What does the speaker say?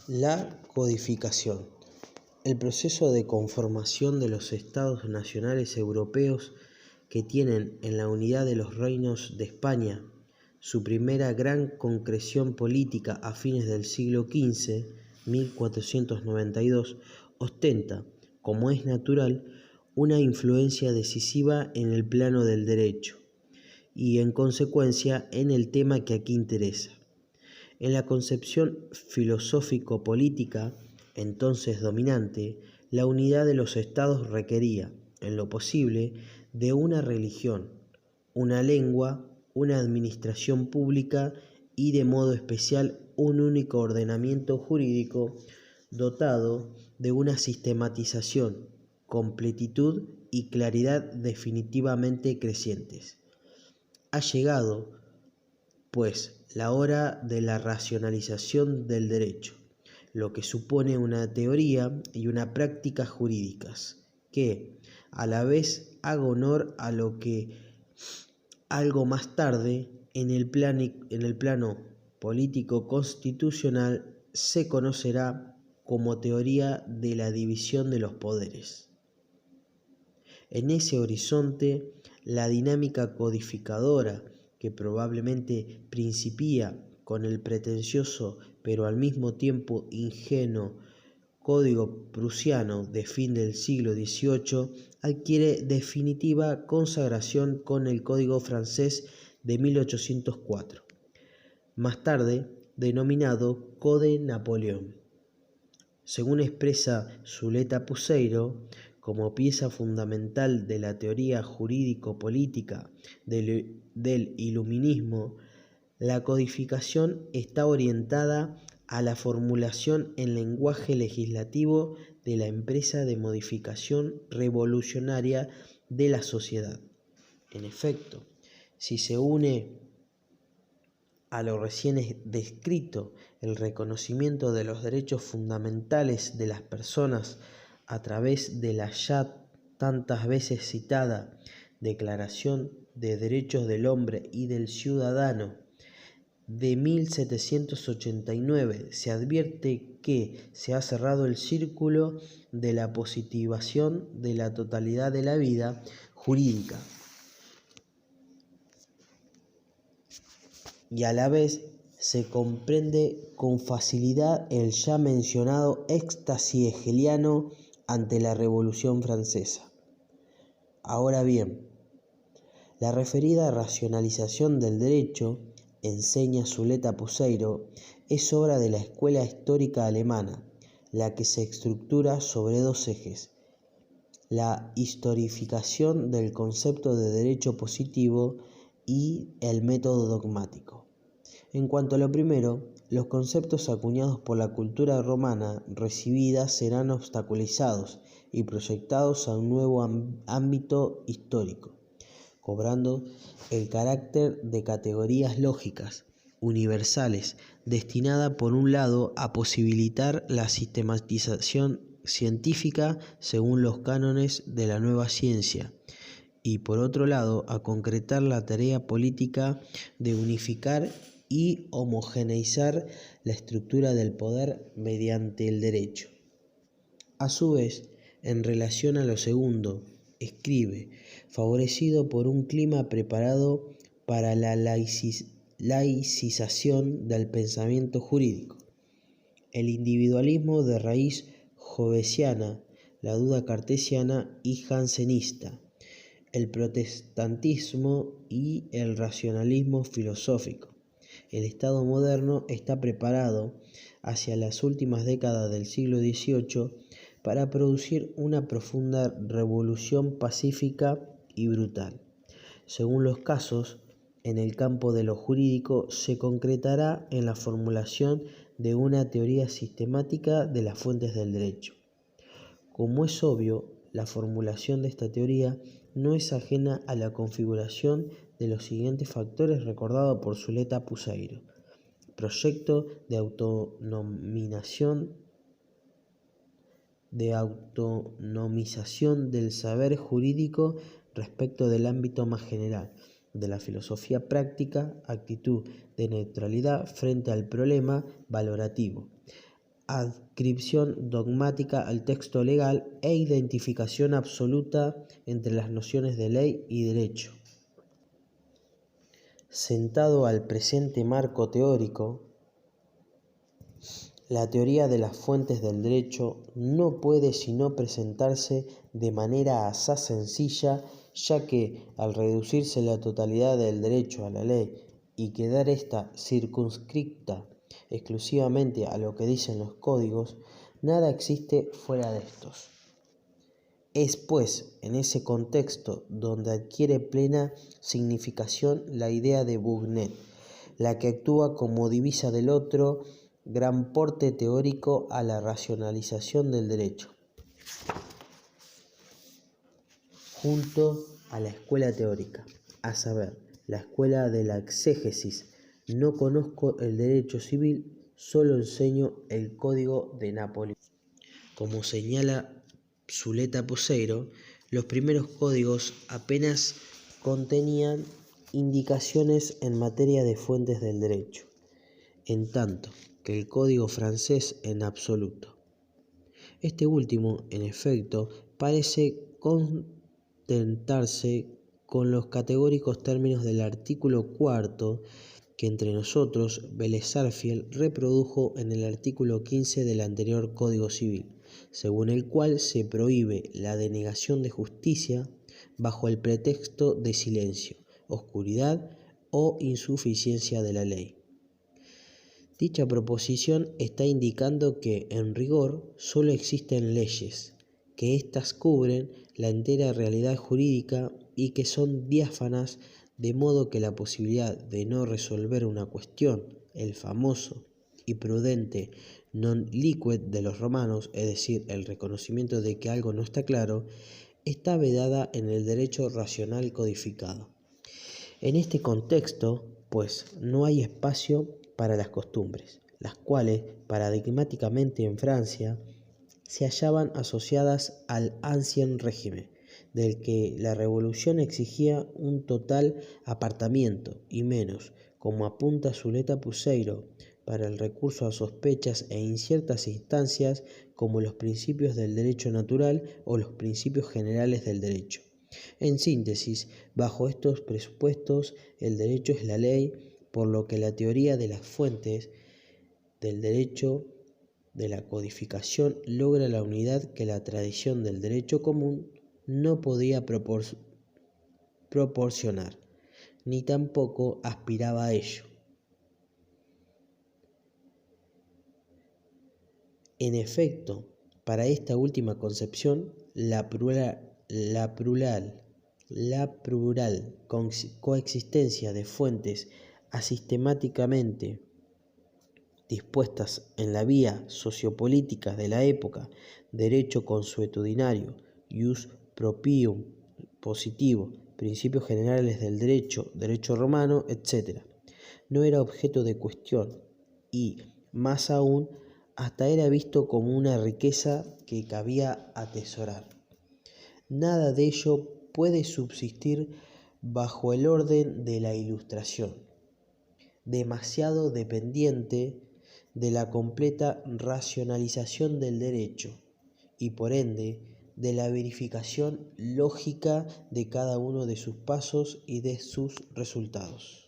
La codificación. El proceso de conformación de los estados nacionales europeos que tienen en la unidad de los reinos de España su primera gran concreción política a fines del siglo XV, 1492, ostenta, como es natural, una influencia decisiva en el plano del derecho y, en consecuencia, en el tema que aquí interesa. En la concepción filosófico-política, entonces dominante, la unidad de los estados requería, en lo posible, de una religión, una lengua, una administración pública y, de modo especial, un único ordenamiento jurídico dotado de una sistematización, completitud y claridad definitivamente crecientes. Ha llegado, pues, la hora de la racionalización del derecho, lo que supone una teoría y una práctica jurídicas, que a la vez haga honor a lo que algo más tarde en el plano político constitucional se conocerá como teoría de la división de los poderes. En ese horizonte, la dinámica codificadora, que probablemente principia con el pretencioso pero al mismo tiempo ingenuo Código prusiano de fin del siglo XVIII, adquiere definitiva consagración con el Código francés de 1804, más tarde denominado Code Napoleón. Según expresa Zuleta Puseiro, como pieza fundamental de la teoría jurídico-política del Iluminismo, la codificación está orientada a la formulación en lenguaje legislativo de la empresa de modificación revolucionaria de la sociedad. En efecto, si se une a lo recién descrito el reconocimiento de los derechos fundamentales de las personas a través de la ya tantas veces citada Declaración de Derechos del Hombre y del Ciudadano de 1789, se advierte que se ha cerrado el círculo de la positivación de la totalidad de la vida jurídica y a la vez se comprende con facilidad el ya mencionado éxtasis hegeliano ante la Revolución Francesa. Ahora bien, la referida racionalización del derecho, enseña Zuleta Puseiro, es obra de la escuela histórica alemana, la que se estructura sobre dos ejes: la historificación del concepto de derecho positivo y el método dogmático. En cuanto a lo primero, los conceptos acuñados por la cultura romana recibida serán obstaculizados y proyectados a un nuevo ámbito histórico, cobrando el carácter de categorías lógicas, universales, destinada por un lado a posibilitar la sistematización científica según los cánones de la nueva ciencia, y por otro lado a concretar la tarea política de unificar y homogeneizar la estructura del poder mediante el derecho. A su vez, en relación a lo segundo, escribe, favorecido por un clima preparado para la laicización del pensamiento jurídico, el individualismo de raíz hobbesiana, la duda cartesiana y jansenista, el protestantismo y el racionalismo filosófico. El Estado moderno está preparado hacia las últimas décadas del siglo XVIII para producir una profunda revolución pacífica y brutal. Según los casos, en el campo de lo jurídico se concretará en la formulación de una teoría sistemática de las fuentes del derecho. Como es obvio, la formulación de esta teoría no es ajena a la configuración de los siguientes factores recordados por Zuleta Puseiro: proyecto de autonomización del saber jurídico respecto del ámbito más general de la filosofía práctica, actitud de neutralidad frente al problema valorativo, adscripción dogmática al texto legal e identificación absoluta entre las nociones de ley y derecho. Sentado al presente marco teórico, la teoría de las fuentes del derecho no puede sino presentarse de manera asaz sencilla, ya que al reducirse la totalidad del derecho a la ley y quedar ésta circunscripta exclusivamente a lo que dicen los códigos, nada existe fuera de estos. Es pues en ese contexto donde adquiere plena significación la idea de Bournet, la que actúa como divisa del otro gran porte teórico a la racionalización del derecho. Junto a la escuela teórica, a saber, la escuela de la exégesis, no conozco el derecho civil, solo enseño el Código de Nápoles. Como señala Zuleta Poseiro, los primeros códigos apenas contenían indicaciones en materia de fuentes del derecho, en tanto que el código francés en absoluto. Este último, en efecto, parece contentarse con los categóricos términos del artículo 4 que entre nosotros Vélez Sarsfield reprodujo en el artículo 15 del anterior Código Civil, según el cual se prohíbe la denegación de justicia bajo el pretexto de silencio, oscuridad o insuficiencia de la ley. Dicha proposición está indicando que, en rigor, solo existen leyes, que éstas cubren la entera realidad jurídica y que son diáfanas, de modo que la posibilidad de no resolver una cuestión, el famoso y prudente non liquid de los romanos, es decir, el reconocimiento de que algo no está claro, está vedada en el derecho racional codificado. En este contexto, pues, no hay espacio para las costumbres, las cuales, paradigmáticamente en Francia, se hallaban asociadas al Ancien Régimen, del que la Revolución exigía un total apartamiento, y menos, como apunta Zuleta Poseiro, para el recurso a sospechas e inciertas instancias como los principios del derecho natural o los principios generales del derecho. En síntesis, bajo estos presupuestos, el derecho es la ley, por lo que la teoría de las fuentes del derecho de la codificación logra la unidad que la tradición del derecho común no podía proporcionar, ni tampoco aspiraba a ello. En efecto, para esta última concepción, la plural coexistencia de fuentes asistemáticamente dispuestas en la vía sociopolítica de la época, derecho consuetudinario, ius proprium positivo, principios generales del derecho, derecho romano, etc., no era objeto de cuestión y, más aún, hasta era visto como una riqueza que cabía atesorar. Nada de ello puede subsistir bajo el orden de la Ilustración, demasiado dependiente de la completa racionalización del derecho y por ende de la verificación lógica de cada uno de sus pasos y de sus resultados.